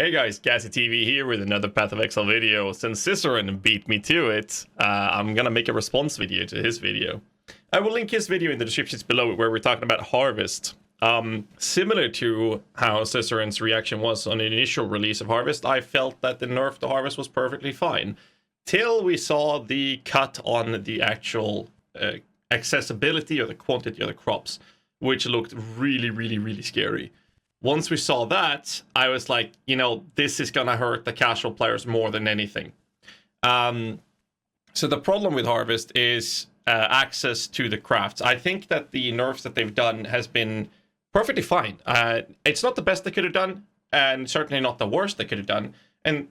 Hey guys, GHAZZY TV here with another Path of Exile video. Since Ciceron beat me to it, I'm gonna make a response video to his video. I will link his video in the descriptions below where we're talking about Harvest. Similar to how Ciceron's reaction was on the initial release of Harvest, I felt that the nerf to Harvest was perfectly fine. Till we saw the cut on the actual accessibility or the quantity of the crops, which looked really scary. Once we saw that, I was like, you know, this is gonna hurt the casual players more than anything. So the problem with Harvest is access to the crafts. I think that the nerfs that they've done has been perfectly fine. It's not the best they could have done, and certainly not the worst they could have done. And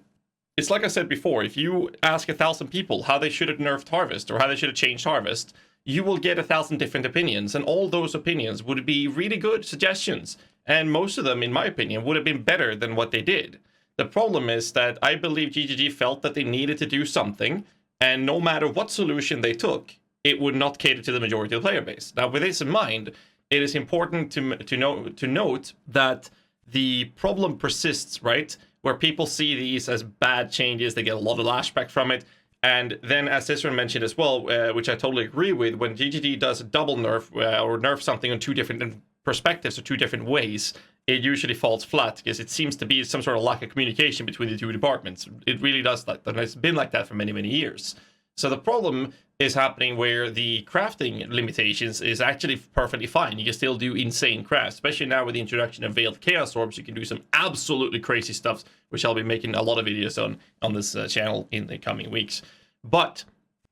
it's like I said before, if you ask 1,000 people how they should have nerfed Harvest or how they should have changed Harvest, you will get 1,000 different opinions, and all those opinions would be really good suggestions. And most of them, in my opinion, would have been better than what they did. The problem is that I believe GGG felt that they needed to do something, and no matter what solution they took, it would not cater to the majority of the player base. Now, with this in mind, it is important to note that the problem persists, right? Where people see these as bad changes, they get a lot of lashback from it. And then, as Ciceron mentioned as well, which I totally agree with, when GGG does a double nerf or nerf something on two different perspectives or two different ways, it usually falls flat because it seems to be some sort of lack of communication between the two departments. It really does that, and it's been like that for many years. So the problem is happening where the crafting limitations is actually perfectly fine. You can still do insane crafts, especially now with the introduction of Veiled Chaos Orbs. You can do some absolutely crazy stuff, which I'll be making a lot of videos on this channel in the coming weeks. But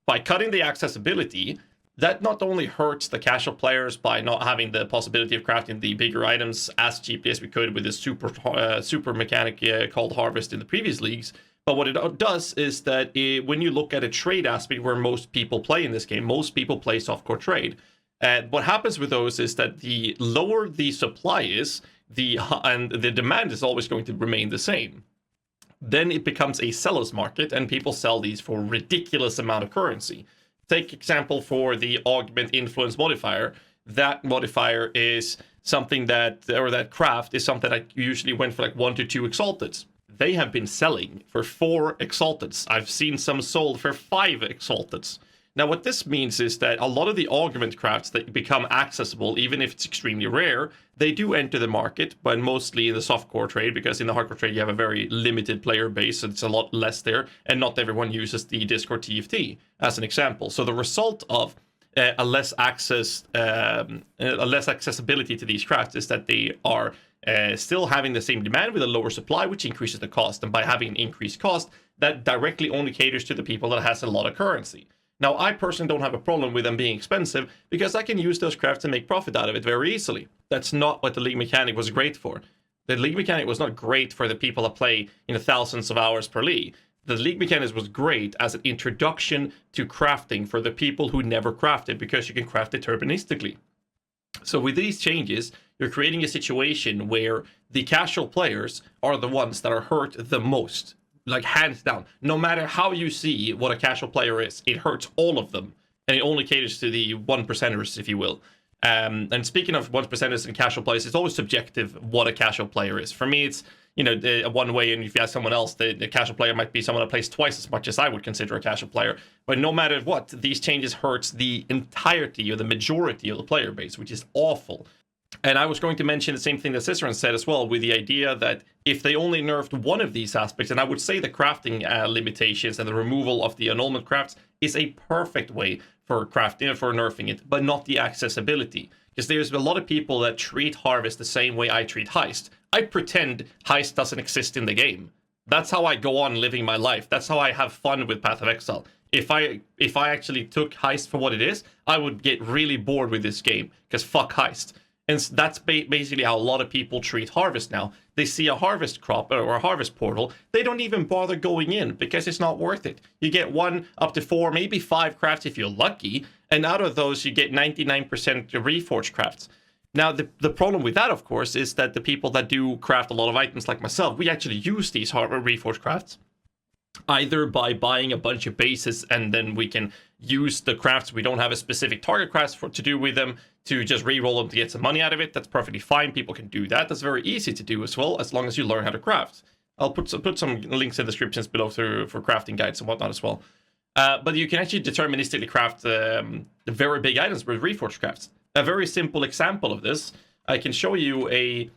by cutting the accessibility, that not only hurts the casual players by not having the possibility of crafting the bigger items as cheaply as we could with this super mechanic called Harvest in the previous leagues, but what it does is that when you look at a trade aspect where most people play in this game, most people play softcore trade. And what happens with those is that the lower the supply is, and the demand is always going to remain the same. Then it becomes a seller's market, and people sell these for a ridiculous amount of currency. Take example for the augment influence modifier. That modifier is something that, or that craft is something that usually went for like 1 to 2 exalteds. They have been selling for 4 exalteds. I've seen some sold for 5 exalteds. Now what this means is that a lot of the augment crafts that become accessible, even if it's extremely rare, they do enter the market, but mostly in the softcore trade, because in the hardcore trade you have a very limited player base, so it's a lot less there, and not everyone uses the Discord TFT, as an example. So the result of a less accessibility to these crafts is that they are still having the same demand with a lower supply, which increases the cost. And by having an increased cost, that directly only caters to the people that has a lot of currency. Now, I personally don't have a problem with them being expensive because I can use those crafts and make profit out of it very easily. That's not what the league mechanic was great for. The league mechanic was not great for the people that play thousands of hours per league. The league mechanic was great as an introduction to crafting for the people who never crafted, because you can craft deterministically. So with these changes, you're creating a situation where the casual players are the ones that are hurt the most. Like, hands down. No matter how you see what a casual player is, it hurts all of them. And it only caters to the 1%ers, if you will. And speaking of 1%ers and casual players, it's always subjective what a casual player is. For me, it's, one way, and if you ask someone else, the casual player might be someone that plays twice as much as I would consider a casual player. But no matter what, these changes hurts the entirety or the majority of the player base, which is awful. And I was going to mention the same thing that Ciceron said as well, with the idea that if they only nerfed one of these aspects, and I would say the crafting limitations and the removal of the annulment crafts is a perfect way for crafting, for nerfing it, but not the accessibility. Because there's a lot of people that treat Harvest the same way I treat Heist. I pretend Heist doesn't exist in the game. That's how I go on living my life. That's how I have fun with Path of Exile. If I actually took Heist for what it is, I would get really bored with this game, because fuck Heist. And that's basically how a lot of people treat Harvest now. They see a Harvest crop or a Harvest portal, they don't even bother going in because it's not worth it. You get 1 up to 4, maybe 5 crafts if you're lucky, and out of those you get 99% reforged crafts. Now, the problem with that, of course, is that the people that do craft a lot of items like myself, we actually use these reforged crafts. Either by buying a bunch of bases and then we can use the crafts we don't have a specific target crafts to do with them to just re-roll them to get some money out of it. That's perfectly fine. People can do that. That's very easy to do as well, as long as you learn how to craft. I'll put some links in the descriptions below for crafting guides and whatnot as well. But you can actually deterministically craft the very big items with Reforged crafts. A very simple example of this, I can show you a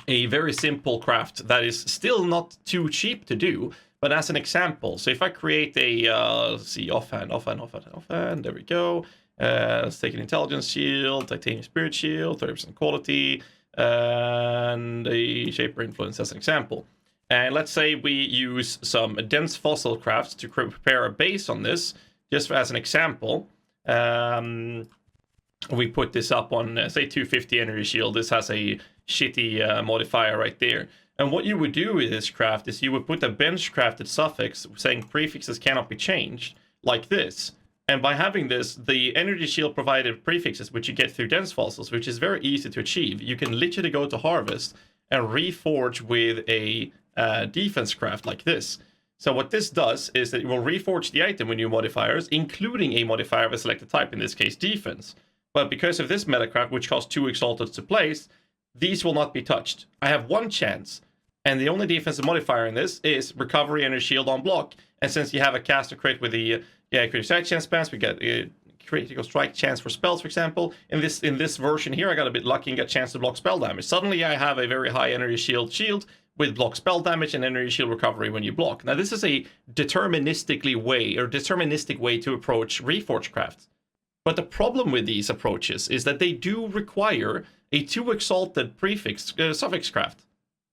very simple craft that is still not too cheap to do, but as an example. So if I create a, let's see, offhand, there we go. Let's take an intelligence shield, titanium spirit shield, 30% quality, and a shaper influence as an example. And let's say we use some dense fossil crafts to prepare a base on this, just as an example. We put this up on, say, 250 energy shield. This has a shitty modifier right there. And what you would do with this craft is you would put a bench crafted suffix saying prefixes cannot be changed, like this. And by having this, the energy shield provided prefixes, which you get through dense fossils, which is very easy to achieve. You can literally go to harvest and reforge with a defense craft like this. So what this does is that it will reforge the item with new modifiers, including a modifier of a selected type, in this case defense. But because of this metacraft, which costs 2 exalted to place, these will not be touched. I have one chance, and the only defensive modifier in this is recovery energy shield on block. And since you have a caster crit with the critical strike chance spells, we get critical strike chance for spells, for example. In this version here, I got a bit lucky and got a chance to block spell damage. Suddenly I have a very high energy shield with block spell damage and energy shield recovery when you block. Now this is a deterministic way to approach Reforged crafts. But the problem with these approaches is that they do require a 2 exalted suffix craft.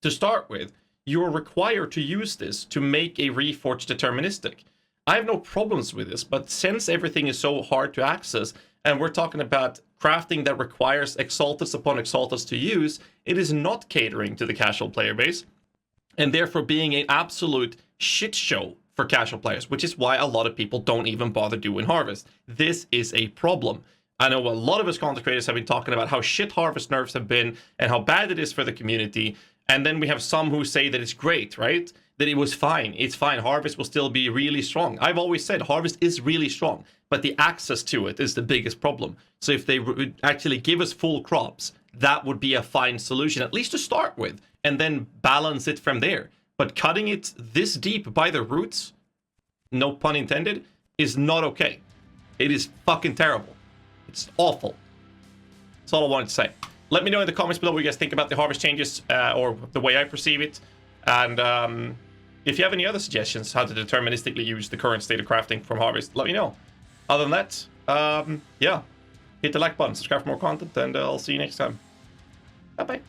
To start with, you're required to use this to make a Reforged deterministic. I have no problems with this, but since everything is so hard to access, and we're talking about crafting that requires exalteds upon exalteds to use, it is not catering to the casual player base, and therefore being an absolute shit show for casual players, which is why a lot of people don't even bother doing Harvest. This is a problem. I know a lot of us content creators have been talking about how shit Harvest nerfs have been and how bad it is for the community, and then we have some who say that it's great, right? That it was fine. It's fine. Harvest will still be really strong. I've always said Harvest is really strong, but the access to it is the biggest problem. So if they would actually give us full crops, that would be a fine solution, at least to start with, and then balance it from there. But cutting it this deep by the roots, no pun intended, is not okay. It is fucking terrible. It's awful. That's all I wanted to say. Let me know in the comments below what you guys think about the Harvest changes, or the way I perceive it. And if you have any other suggestions how to deterministically use the current state of crafting from Harvest, let me know. Other than that, yeah, hit the like button, subscribe for more content, and I'll see you next time. Bye-bye.